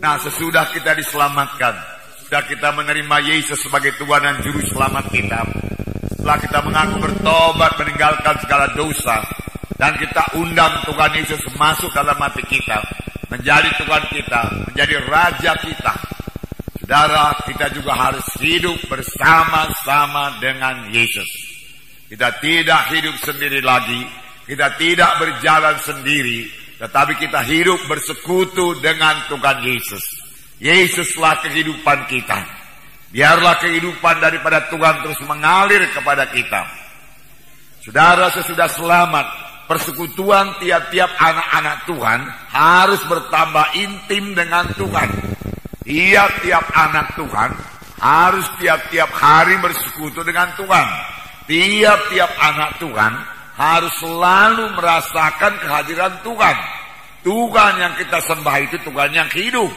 Nah, sesudah kita diselamatkan, sudah kita menerima Yesus sebagai Tuhan dan Juru Selamat kita, setelah kita mengaku bertobat, meninggalkan segala dosa, dan kita undang Tuhan Yesus masuk dalam hati kita, menjadi Tuhan kita, menjadi Raja kita. Saudara, kita juga harus hidup bersama-sama dengan Yesus. Kita tidak hidup sendiri lagi, kita tidak berjalan sendiri, tetapi kita hidup bersekutu dengan Tuhan Yesus. Yesuslah kehidupan kita. Biarlah kehidupan daripada Tuhan terus mengalir kepada kita. Saudara, sesudah selamat, persekutuan tiap-tiap anak-anak Tuhan harus bertambah intim dengan Tuhan. Tiap-tiap anak Tuhan harus tiap-tiap hari bersekutu dengan Tuhan. Tiap-tiap anak Tuhan harus selalu merasakan kehadiran Tuhan. Tuhan yang kita sembah itu Tuhan yang hidup.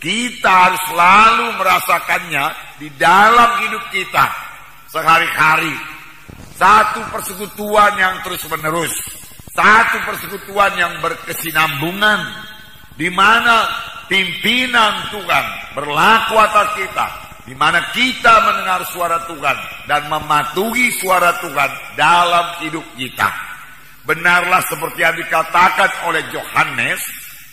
Kita harus selalu merasakannya di dalam hidup kita sehari-hari. Satu persekutuan yang terus-menerus, satu persekutuan yang berkesinambungan, di mana pimpinan Tuhan berlaku atas kita, di mana kita mendengar suara Tuhan dan mematuhi suara Tuhan dalam hidup kita. Benarlah seperti yang dikatakan oleh Yohanes,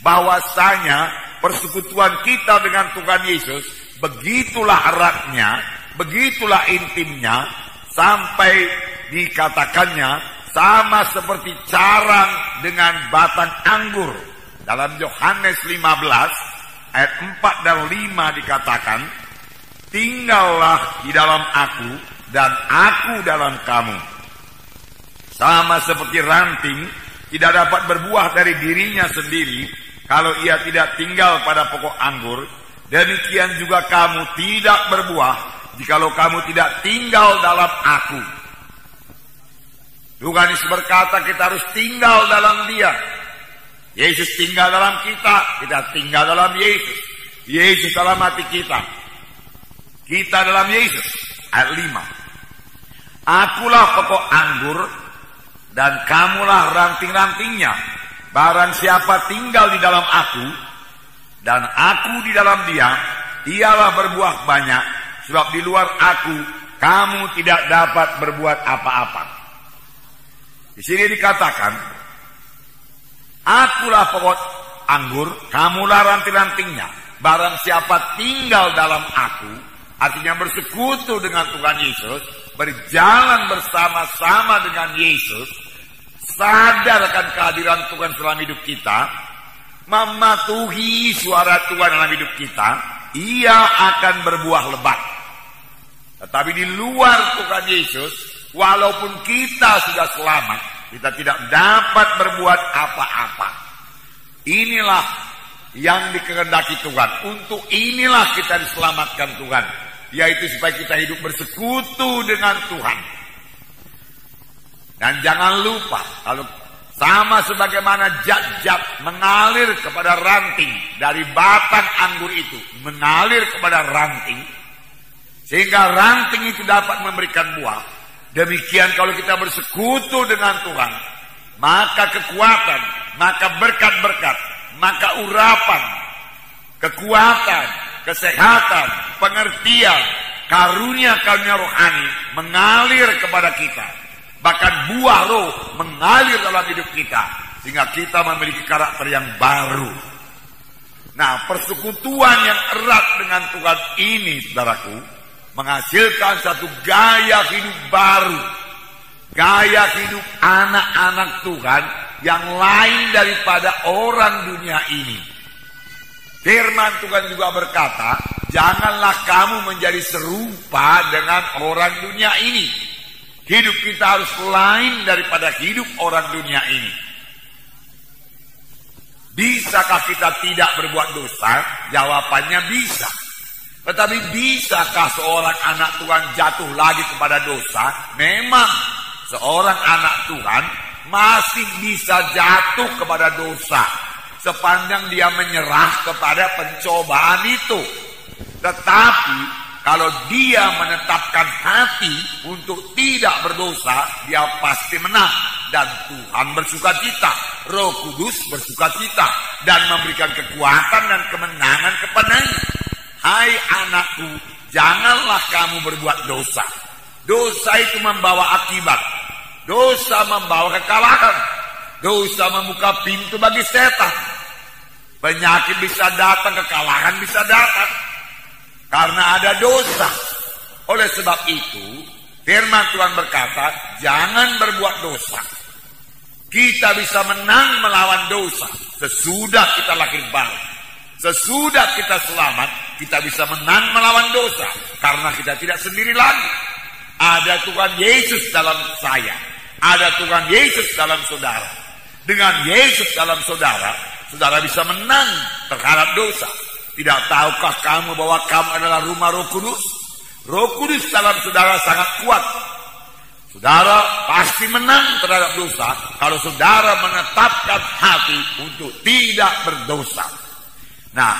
bahwasanya persekutuan kita dengan Tuhan Yesus begitulah eratnya, begitulah intimnya, sampai dikatakannya sama seperti carang dengan batang anggur. Dalam Yohanes 15 ayat 4 dan 5 dikatakan, tinggallah di dalam aku dan aku dalam kamu. Sama seperti ranting tidak dapat berbuah dari dirinya sendiri kalau ia tidak tinggal pada pokok anggur, demikian juga kamu tidak berbuah jikalau kamu tidak tinggal dalam aku. Tuhan Yesus berkata kita harus tinggal dalam Dia. Yesus tinggal dalam kita, kita tinggal dalam Yesus. Yesus dalam hati kita, kita dalam Yesus. Ayat 5. Akulah pokok anggur dan kamulah ranting-rantingnya. Barang siapa tinggal di dalam aku dan aku di dalam dia, ialah berbuah banyak, sebab di luar aku kamu tidak dapat berbuat apa-apa. Di sini dikatakan, akulah pokok anggur, kamulah ranting-rantingnya. Barang siapa tinggal dalam aku, artinya bersekutu dengan Tuhan Yesus, berjalan bersama-sama dengan Yesus, sadarkan kehadiran Tuhan dalam hidup kita, mematuhi suara Tuhan dalam hidup kita, ia akan berbuah lebat. Tetapi di luar Tuhan Yesus, walaupun kita sudah selamat, kita tidak dapat berbuat apa-apa. Inilah yang dikehendaki Tuhan. Untuk inilah kita diselamatkan Tuhan, yaitu supaya kita hidup bersekutu dengan Tuhan. Dan jangan lupa, kalau sama sebagaimana zat-zat mengalir kepada ranting dari batang anggur itu, mengalir kepada ranting, sehingga ranting itu dapat memberikan buah. Demikian kalau kita bersekutu dengan Tuhan, maka kekuatan, maka berkat-berkat, maka urapan, kekuatan, kesehatan, pengertian, karunia-karunia rohani mengalir kepada kita. Bahkan buah roh mengalir dalam hidup kita, sehingga kita memiliki karakter yang baru. Nah, persekutuan yang erat dengan Tuhan ini, saudaraku, menghasilkan satu gaya hidup baru. Gaya hidup anak-anak Tuhan yang lain daripada orang dunia ini. Firman Tuhan juga berkata, janganlah kamu menjadi serupa dengan orang dunia ini. Hidup kita harus lain daripada hidup orang dunia ini. Bisakah kita tidak berbuat dosa? Jawabannya bisa. Tetapi bisakah seorang anak Tuhan jatuh lagi kepada dosa? Memang seorang anak Tuhan masih bisa jatuh kepada dosa sepanjang dia menyerah kepada pencobaan itu. Tetapi kalau dia menetapkan hati untuk tidak berdosa, dia pasti menang dan Tuhan bersukacita, Roh Kudus bersukacita dan memberikan kekuatan dan kemenangan kepadanya. Hai anakku, janganlah kamu berbuat dosa. Dosa itu membawa akibat. Dosa membawa kekalahan. Dosa membuka pintu bagi setan. Penyakit bisa datang, kekalahan bisa datang. Karena ada dosa. Oleh sebab itu, firman Tuhan berkata, jangan berbuat dosa. Kita bisa menang melawan dosa sesudah kita lahir baru. Sesudah kita selamat, kita bisa menang melawan dosa. Karena kita tidak sendiri lagi. Ada Tuhan Yesus dalam saya. Ada Tuhan Yesus dalam saudara. Dengan Yesus dalam saudara, saudara bisa menang terhadap dosa. Tidak tahukah kamu bahwa kamu adalah rumah Roh Kudus? Roh Kudus dalam saudara sangat kuat. Saudara pasti menang terhadap dosa kalau saudara menetapkan hati untuk tidak berdosa. Nah,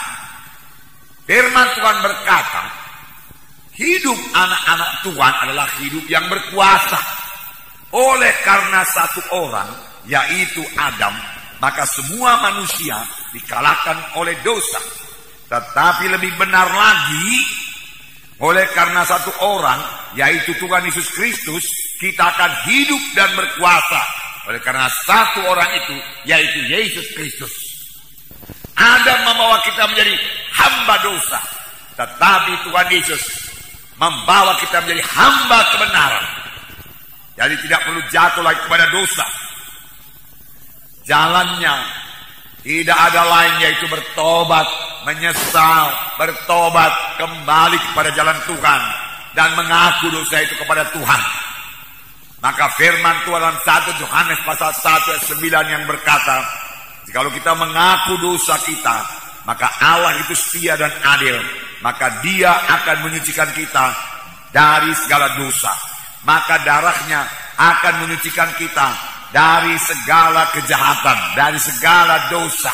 firman Tuhan berkata, hidup anak-anak Tuhan adalah hidup yang berkuasa. Oleh karena satu orang, yaitu Adam, maka semua manusia dikalahkan oleh dosa. Tetapi lebih benar lagi, oleh karena satu orang, yaitu Tuhan Yesus Kristus, kita akan hidup dan berkuasa. Oleh karena satu orang itu, yaitu Yesus Kristus. Adam membawa kita menjadi hamba dosa. Tetapi Tuhan Yesus membawa kita menjadi hamba kebenaran. Jadi tidak perlu jatuh lagi kepada dosa. Jalannya tidak ada lain yaitu bertobat, menyesal, bertobat, kembali kepada jalan Tuhan dan mengaku dosa itu kepada Tuhan. Maka firman Tuhan dalam 1 Yohanes pasal 1 ayat 9 yang berkata, jikalau kita mengaku dosa kita, maka Allah itu setia dan adil, maka Dia akan menyucikan kita dari segala dosa. Maka darahnya akan menyucikan kita dari segala kejahatan, dari segala dosa.